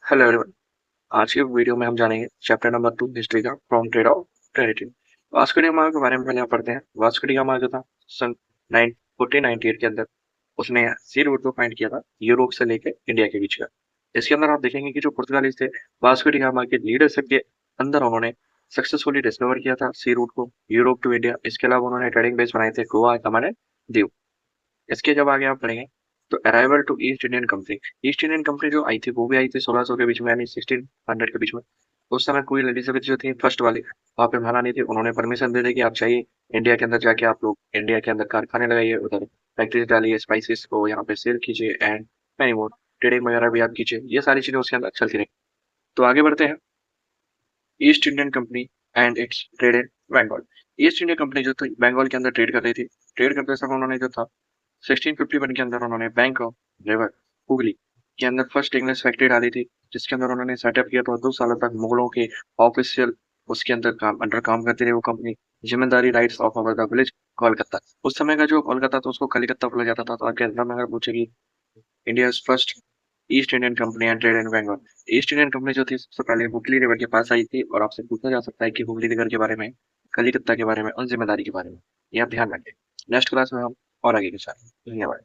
Hello everyone. आज की video में हम जानेंगे चैप्टर नंबर 2 हिस्ट्री का from trade off territory. Vasco D gamma के बारे में पहले आप पढ़ते हैं। वास्को डी गामा जो था सन 1498 के अंदर उसने सी रूट को फाइंड किया था यूरोप से लेकर इंडिया के बीच का। इसके अंदर आप देखेंगे कि जो पुर्तगालीज थे वास्को डी गामा के लीडरशिप के अंदर उन्होंने सक्सेसफुली डिस्कवर किया था सी रूट को यूरोप टू इंडिया। इसके अलावा उन्होंने ट्रेडिंग बेस बनाए थे गोवा, अंडमान एंड दीव। इसके जब आगे आप पढ़ेंगे तो arrival to East Indian Company. East Indian Company जो आई थी वो भी आई थी 1600 के बीच में, यानी 1600 के बीच में। उस समय क्वीन एलिजाबेथ जो थी फर्स्ट वाली, वहां पे महारानी थी, उन्होंने परमिशन दे दी कि आप चाहिए इंडिया के अंदर जाके आप लोग इंडिया के अंदर कारखाने लगाइए, उधर फैक्ट्रीज डालिए, स्पाइसेस को यहाँ पे सेल कीजिए एंड मैनी मोर, ट्रेडिंग वगैरह भी आप कीजिए। ये सारी चीजें उसके अंदर चलती रही। तो आगे बढ़ते हैं। East Indian Company and its trade in Bengal. East India Company जो थी बंगाल के अंदर ट्रेड कर रही थी। ट्रेड करते समय उन्होंने जो था 1651 के अंदर उन्होंने बैंक ऑफ रिवर हुगली के अंदर फर्स्ट इंग्लिश फैक्ट्री डाली थी, जिसके अंदर उन्होंने सेटअप किया था। 2 सालों तक मुगलों के ऑफिशियल उसके अंदर काम करती रही वो कंपनी। जिम्मेदारी rights of our the village Kolkata. उस समय का जो कोलकाता था उसको कलिकत्ता बोला जाता था। तो आपके एग्जाम में अगर पूछे कि India first East Indian Company and trade in Bengal, East Indian Company जो थी सबसे पहले हुगली रिवर के पास आई थी। और आपसे पूछा जा सकता है कि हुगली रिवर के बारे में, कलिकत्ता के बारे में और जिम्मेदारी के बारे में, ये आप ध्यान रखें। नेक्स्ट क्लास में हम और आगे के साथ धन्यवाद।